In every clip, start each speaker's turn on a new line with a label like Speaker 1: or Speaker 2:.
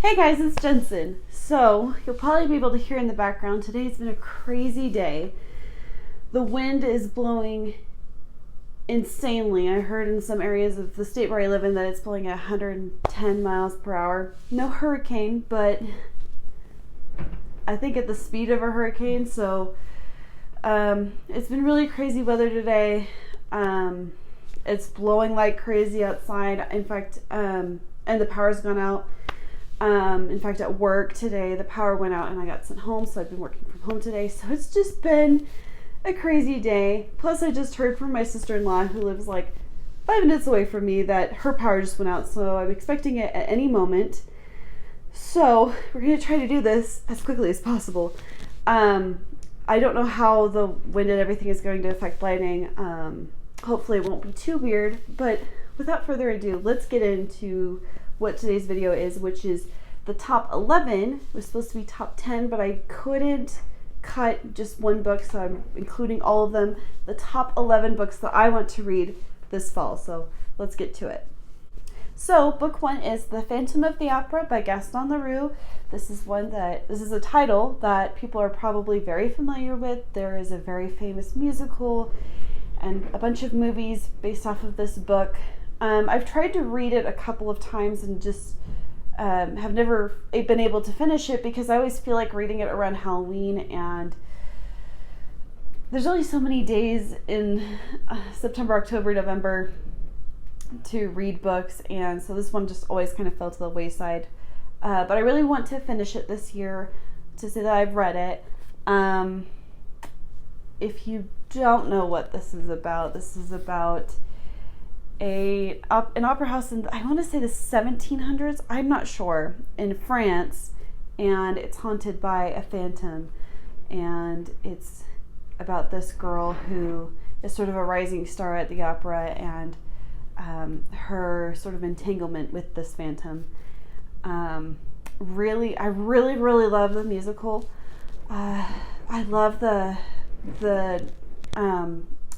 Speaker 1: Hey guys, it's Jensen. So, you'll probably be able to hear in the background, today's been a crazy day. The wind is blowing insanely. I heard in some areas of the state where I live in that it's blowing at 110 miles per hour. No hurricane, but I think at the speed of a hurricane. So, it's been really crazy weather today. It's blowing like crazy outside. In fact, and the power's gone out. In fact, at work today, the power went out and I got sent home, so I've been working from home today. So it's just been a crazy day. Plus, I just heard from my sister-in-law, who lives like 5 minutes away from me, that her power just went out. So I'm expecting it at any moment. So we're going to try to do this as quickly as possible. I don't know how the wind and everything is going to affect lighting. Hopefully it won't be too weird. But without further ado, let's get into what today's video is, which is the top 11. It was supposed to be top 10, but I couldn't cut just one book, so I'm including all of them. The top 11 books that I want to read this fall. So let's get to it. So book one is The Phantom of the Opera by Gaston Leroux. This is a title that people are probably very familiar with. There is a very famous musical and a bunch of movies based off of this book. I've tried to read it a couple of times and just have never been able to finish it because I always feel like reading it around Halloween, and there's only so many days in September, October, November to read books, and so this one just always kind of fell to the wayside. But I really want to finish it this year to say that I've read it. If you don't know what this is about an opera house in, I want to say, the 1700s, I'm not sure, in France, and it's haunted by a phantom, and it's about this girl who is sort of a rising star at the opera, and her sort of entanglement with this phantom. I really love the musical. I love the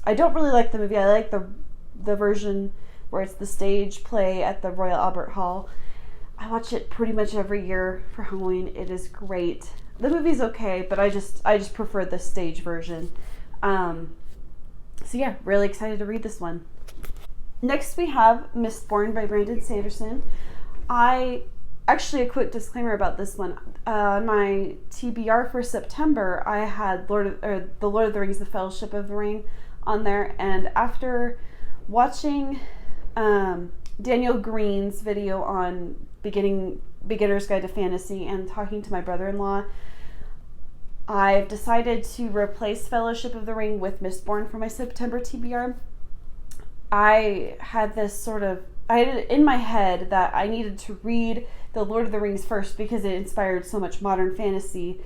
Speaker 1: I don't really like the movie. I like the version where it's the stage play at the Royal Albert Hall. I watch it pretty much every year for Halloween. It is great. The movie's okay, but I just prefer the stage version. So yeah, really excited to read this one. Next we have Mistborn by Brandon Sanderson. Actually, a quick disclaimer about this one. My TBR for September, I had the Lord of the Rings, The Fellowship of the Ring on there, and after watching Daniel Green's video on Beginner's Guide to Fantasy and talking to my brother-in-law, I've decided to replace Fellowship of the Ring with Mistborn for my September TBR. I had it in my head that I needed to read The Lord of the Rings first because it inspired so much modern fantasy,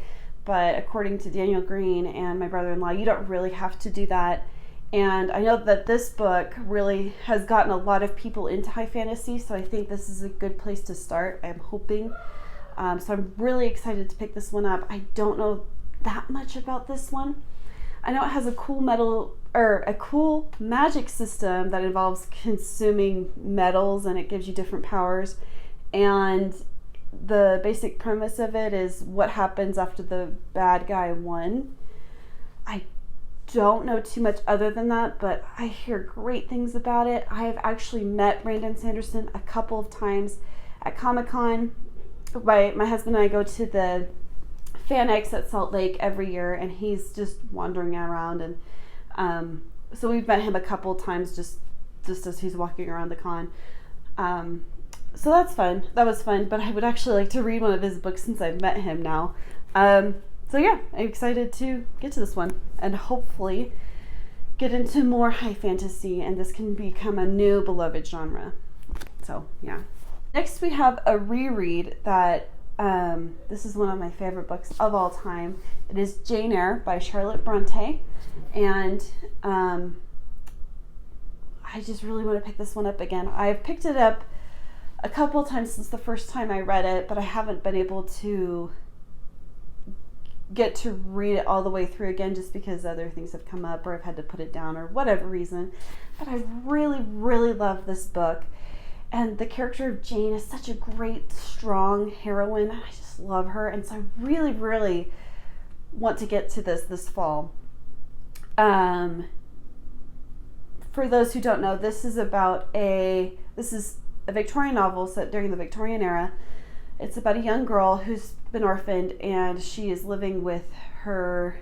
Speaker 1: but according to Daniel Green and my brother-in-law, you don't really have to do that. And I know that this book really has gotten a lot of people into high fantasy, so I think this is a good place to start, I'm hoping. So I'm really excited to pick this one up. I don't know that much about this one. I know it has a cool magic system that involves consuming metals, and it gives you different powers. And the basic premise of it is what happens after the bad guy won. I don't know too much other than that, but I hear great things about it. I have actually met Brandon Sanderson a couple of times at Comic-Con. My husband and I go to the Fan X at Salt Lake every year, and he's just wandering around, and so we've met him a couple times just as he's walking around the con. So that's fun. That was fun, but I would actually like to read one of his books since I've met him now. So yeah, I'm excited to get to this one and hopefully get into more high fantasy, and this can become a new beloved genre. So yeah. Next we have a reread that this is one of my favorite books of all time. It is Jane Eyre by Charlotte Bronte, and I just really want to pick this one up again. I've picked it up a couple times since the first time I read it, but I haven't been able to get to read it all the way through again just because other things have come up or I've had to put it down or whatever reason. But I really love this book. And the character of Jane is such a great, strong heroine. I just love her. And so I really, really want to get to this fall. For those who don't know, this is a Victorian novel set during the Victorian era. It's about a young girl who's been orphaned, and she is living with her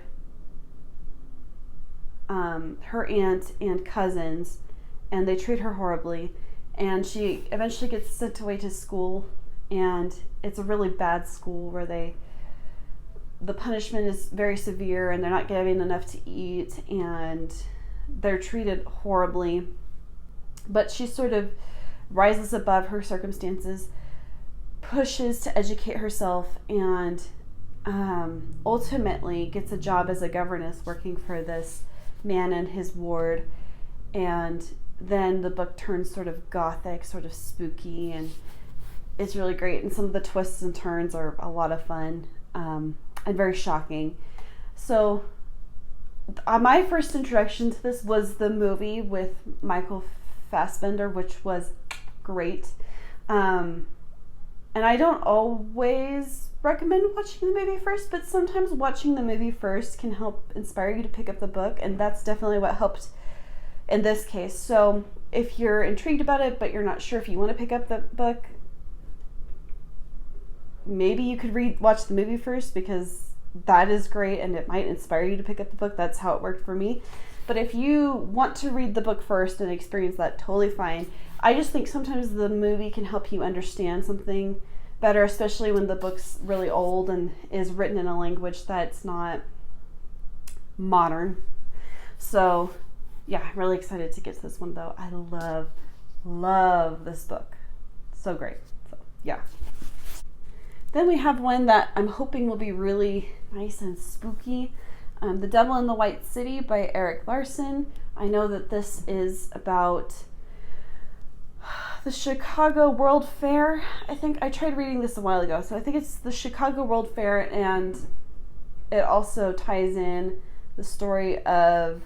Speaker 1: aunt and cousins, and they treat her horribly. And she eventually gets sent away to school, and it's a really bad school where the punishment is very severe, and they're not getting enough to eat, and they're treated horribly. But she sort of rises above her circumstances, pushes to educate herself, and ultimately gets a job as a governess working for this man and his ward. And then the book turns sort of gothic, sort of spooky, and it's really great. And some of the twists and turns are a lot of fun and very shocking. So my first introduction to this was the movie with Michael Fassbender, which was great. And I don't always recommend watching the movie first, but sometimes watching the movie first can help inspire you to pick up the book, and that's definitely what helped in this case. So if you're intrigued about it, but you're not sure if you want to pick up the book, maybe you could watch the movie first, because that is great and it might inspire you to pick up the book. That's how it worked for me. But if you want to read the book first and experience that, totally fine. I just think sometimes the movie can help you understand something better, especially when the book's really old and is written in a language that's not modern. So yeah, I'm really excited to get to this one, though. I love this book. So great. So yeah. Then we have one that I'm hoping will be really nice and spooky. The Devil in the White City by Erik Larson. I know that this is about the Chicago World Fair. I think I tried reading this a while ago. So I think it's the Chicago World Fair, and it also ties in the story of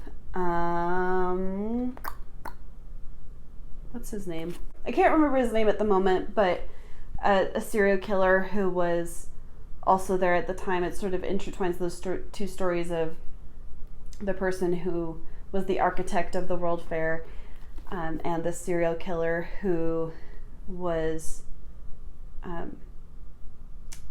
Speaker 1: what's his name? I can't remember his name at the moment, but a serial killer who was also there at the time. It sort of intertwines those two stories of the person who was the architect of the World Fair and the serial killer who was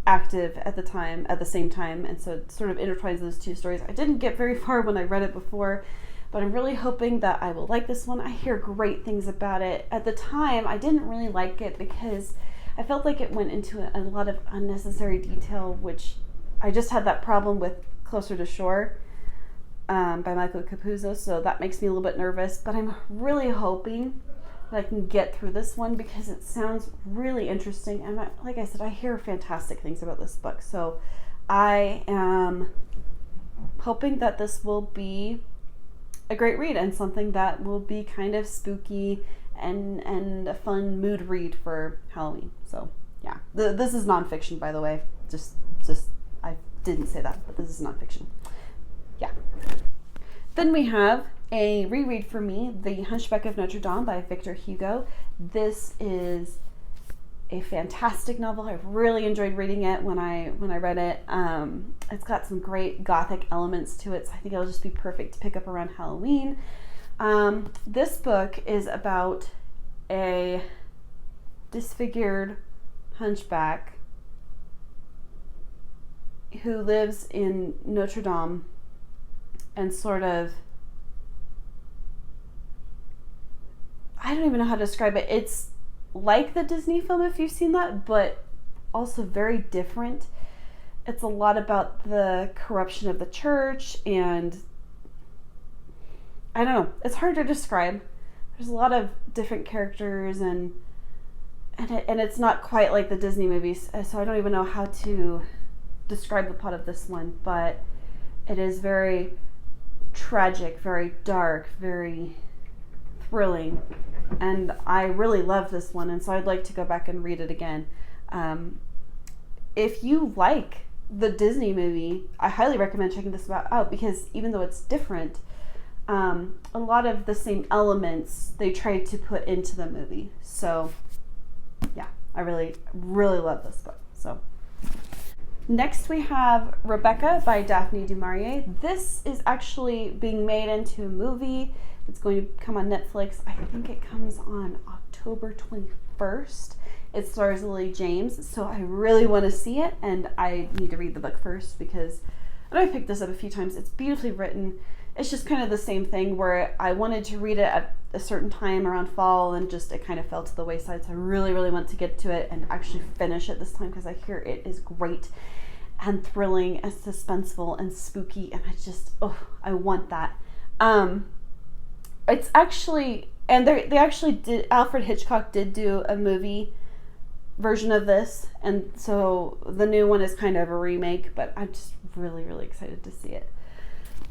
Speaker 1: active at the same time. And so it sort of intertwines those two stories. I didn't get very far when I read it before, but I'm really hoping that I will like this one. I hear great things about it. At the time, I didn't really like it because I felt like it went into a lot of unnecessary detail, which I just had that problem with Closer to Shore by Michael Capuzzo, so that makes me a little bit nervous. But I'm really hoping that I can get through this one because it sounds really interesting. And like I said, I hear fantastic things about this book. So I am hoping that this will be a great read and something that will be kind of spooky and a fun mood read for Halloween. So yeah, this is nonfiction, by the way. Just I didn't say that, but this is nonfiction. Yeah. Then we have a reread for me, The Hunchback of Notre Dame by Victor Hugo. This is a fantastic novel. I really enjoyed reading it when I read it. It's got some great gothic elements to it, so I think it'll just be perfect to pick up around Halloween. This book is about a disfigured hunchback who lives in Notre Dame and sort of, I don't even know how to describe it. It's like the Disney film, if you've seen that, but also very different. It's a lot about the corruption of the church, and I don't know, it's hard to describe. There's a lot of different characters, and it's not quite like the Disney movies, so I don't even know how to describe the plot of this one, but it is very tragic, very dark, very thrilling, and I really love this one, and so I'd like to go back and read it again. If you like the Disney movie, I highly recommend checking this out, because even though it's different, a lot of the same elements they tried to put into the movie. So I really, really love this book. So next we have Rebecca by Daphne du Maurier. This is actually being made into a movie. It's going to come on Netflix. I think it comes on October 21st. It stars Lily James, so I really want to see it, and I need to read the book first because I know I picked this up a few times. It's beautifully written. It's just kind of the same thing where I wanted to read it at a certain time around fall, and just it kind of fell to the wayside. So I really, really want to get to it and actually finish it this time because I hear it is great and thrilling and suspenseful and spooky, and I want that. It's actually, and they actually did, Alfred Hitchcock did do a movie version of this, and so the new one is kind of a remake, but I'm just really, really excited to see it.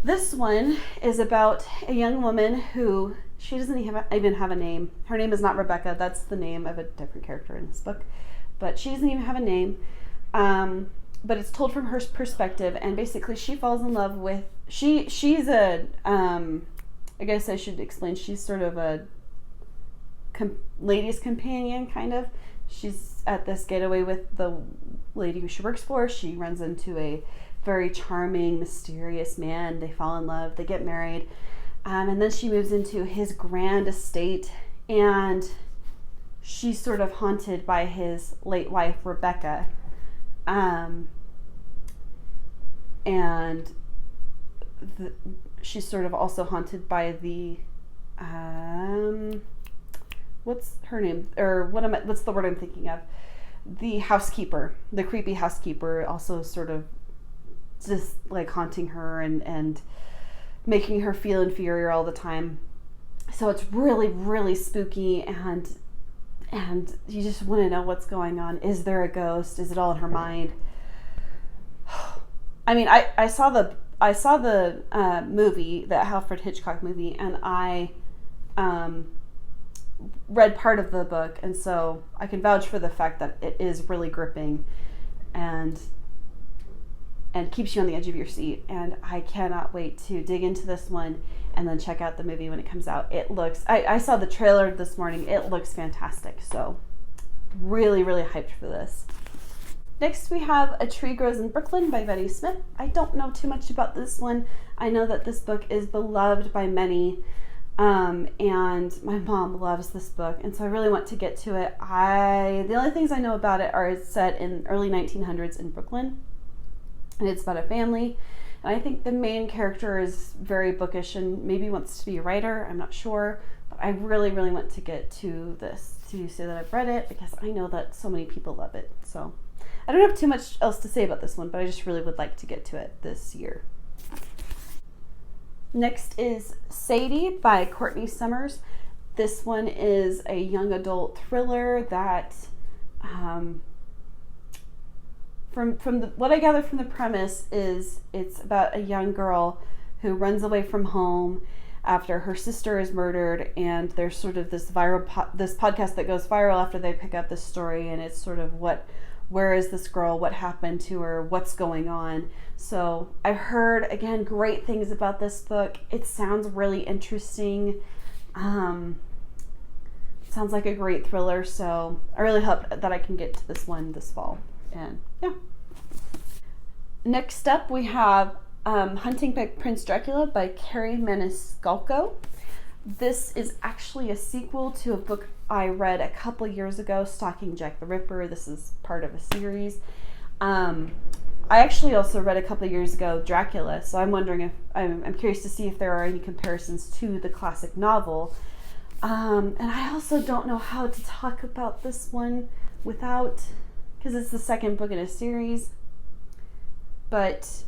Speaker 1: This one is about a young woman who, she doesn't even have a name. Her name is not Rebecca. That's the name of a different character in this book, but she doesn't even have a name. But it's told from her perspective, and basically she falls in love with, she's a, I guess I should explain, she's sort of a ladies' companion, kind of. She's at this getaway with the lady who she works for. She runs into a very charming, mysterious man. They fall in love, they get married, and then she moves into his grand estate, and she's sort of haunted by his late wife, Rebecca. And she's sort of also haunted by the, what's her name? Or what's the word I'm thinking of? The housekeeper, the creepy housekeeper, also sort of just like haunting her and making her feel inferior all the time. So it's really, really spooky, and you just want to know what's going on. Is there a ghost? Is it all in her mind? I mean, I saw the movie, the Alfred Hitchcock movie, and I read part of the book, and so I can vouch for the fact that it is really gripping and keeps you on the edge of your seat. And I cannot wait to dig into this one and then check out the movie when it comes out. It looks, I saw the trailer this morning. It looks fantastic. So really, really hyped for this. Next we have A Tree Grows in Brooklyn by Betty Smith. I don't know too much about this one. I know that this book is beloved by many, and my mom loves this book, and so I really want to get to it. The only things I know about it are it's set in early 1900s in Brooklyn, and it's about a family. And I think the main character is very bookish and maybe wants to be a writer. I'm not sure, but I really, really want to get to this to say that I've read it because I know that so many people love it. So I don't have too much else to say about this one, but I just really would like to get to it this year. Next is Sadie by Courtney Summers. This one is a young adult thriller that, what I gather from the premise is it's about a young girl who runs away from home after her sister is murdered, and there's sort of this this podcast that goes viral after they pick up this story, and it's sort of where is this girl? What happened to her? What's going on? So I've heard, again, great things about this book. It sounds really interesting. Sounds like a great thriller. So I really hope that I can get to this one this fall. And yeah. Next up, we have Hunting by Prince Dracula by Carrie Maniscalco. This is actually a sequel to a book I read a couple years ago, Stalking Jack the Ripper. This is part of a series. I actually also read a couple years ago Dracula, so I'm wondering if I'm curious to see if there are any comparisons to the classic novel. And I also don't know how to talk about this one without, because it's the second book in a series. But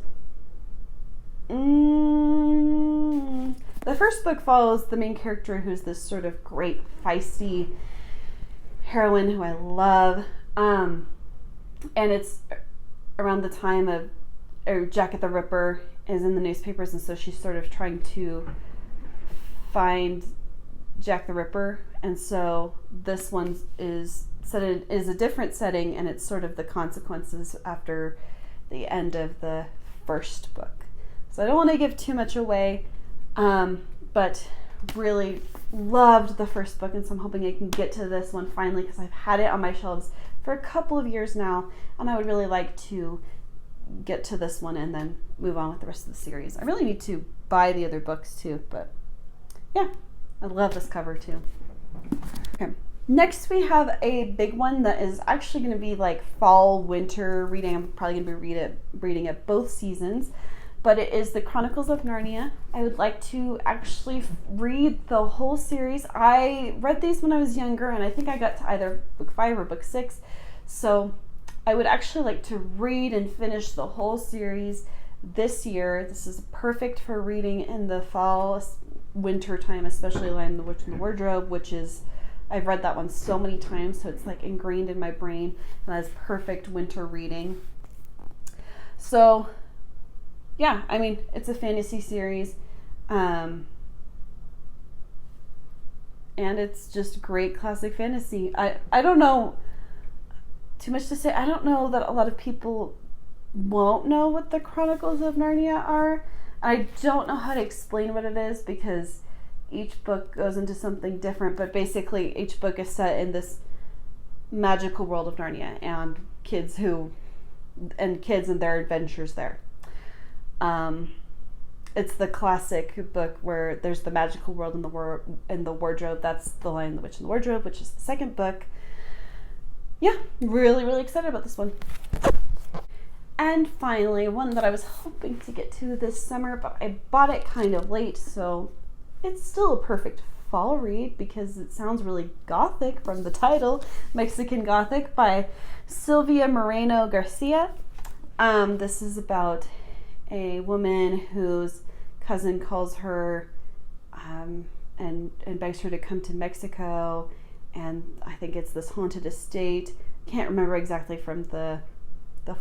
Speaker 1: the first book follows the main character, who's this sort of great feisty heroine who I love. And it's around the time of Jack the Ripper is in the newspapers, and so she's sort of trying to find Jack the Ripper. And so this one is a different setting, and it's sort of the consequences after the end of the first book. So I don't want to give too much away, but really loved the first book, and so I'm hoping I can get to this one finally, because I've had it on my shelves for a couple of years now, and I would really like to get to this one and then move on with the rest of the series. I really need to buy the other books too, but yeah, I love this cover too. Okay. Next we have a big one that is actually going to be like fall, winter reading. I'm probably going to be reading it both seasons, but it is the Chronicles of Narnia. I would like to actually read the whole series. I read these when I was younger, and I think I got to either book 5 or book 6. So I would actually like to read and finish the whole series this year. This is perfect for reading in the fall, winter time, especially Lion, the Witch, and the Wardrobe, which is, I've read that one so many times, so it's like ingrained in my brain, and that's perfect winter reading. So yeah, I mean, it's a fantasy series, and it's just great classic fantasy. I don't know too much to say. I don't know that a lot of people won't know what the Chronicles of Narnia are. I don't know how to explain what it is because each book goes into something different, but basically each book is set in this magical world of Narnia and kids and their adventures there. It's the classic book where there's the magical world in the wardrobe. That's The Lion, the Witch, and the Wardrobe, which is the second book. Yeah, really, really excited about this one. And finally, one that I was hoping to get to this summer, but I bought it kind of late, so it's still a perfect fall read because it sounds really gothic from the title, Mexican Gothic by Sylvia Moreno Garcia. This is about a woman whose cousin calls her and begs her to come to Mexico, and I think it's this haunted estate. Can't remember exactly from the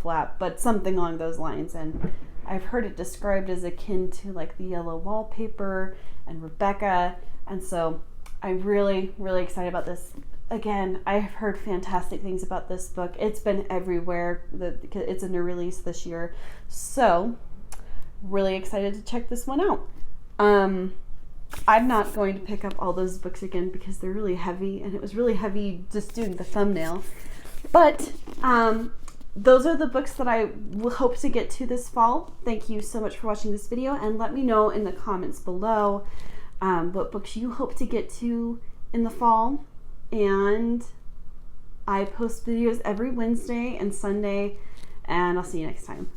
Speaker 1: flap, but something along those lines. And I've heard it described as akin to like the Yellow Wallpaper and Rebecca, and so I'm really, really excited about this. Again, I've heard fantastic things about this book. It's been everywhere. It's a new release this year, so really excited to check this one out. I'm not going to pick up all those books again because they're really heavy, and it was really heavy just doing the thumbnail. But those are the books that I will hope to get to this fall. Thank you so much for watching this video, and let me know in the comments below what books you hope to get to in the fall. And I post videos every Wednesday and Sunday, and I'll see you next time.